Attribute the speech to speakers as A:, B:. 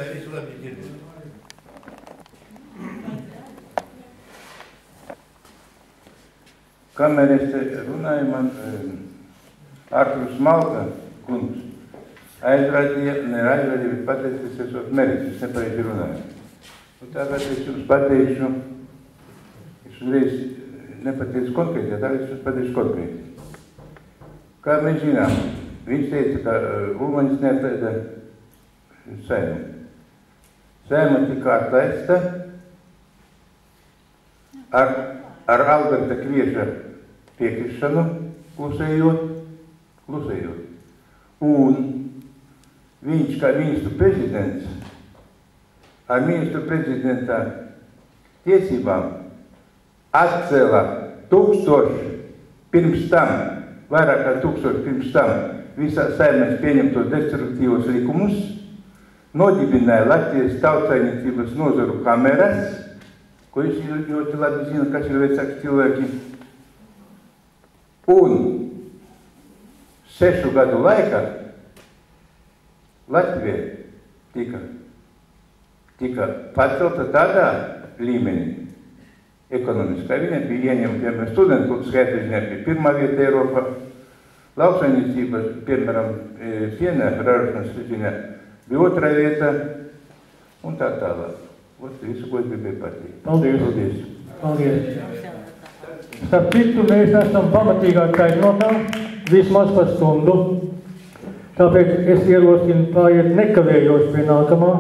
A: lai visi labi dzirdētu.
B: Kamēr es runāju, man Arturs Malka kungs aizrādīja, bet pateica, es esmu meritis, es nepareizi runāju. Un tagad es jums pateikšu, es uzreiz nepateicu konkrēti, tagad es jums pateikšu konkrēti. Kā mēs zinām, viņš teica, ka Ulmanis neatlaida Saimu. Saima tika atlaista ar Alberta Kvieša piekrišanu, klusējot. Un viņš, kā ministru prezidents, ar ministru prezidenta tiesībām atcēla 1000 pirms tam, vairāk kā 1000 pirms tam, visā Saimēs pieņemtos destruktīvos likumus, nodibināja Latvijas tautsājniecības nozaru kameras, ko jūs ļoti labi zina, kas ir vecāki cilvēki. Un 6 gadu laikā Latvija tika pacelta tādā līmenī ekonomiskā. Viņa bija ieņemta, piemēram, studentu skaita ziņā bija 1. vieta Eiropā, lauksaimniecības, piemēram, piena ražošanas ziņā bija 2. vieta un tā tālāk. Visu, ko es gribēju pateikt.
C: Paldies. Starp citu, mēs esam pamatīgāk kaitnotā, vismaz par stundu. Tāpēc es ierosinu pāriet nekavējoši pie nākamā.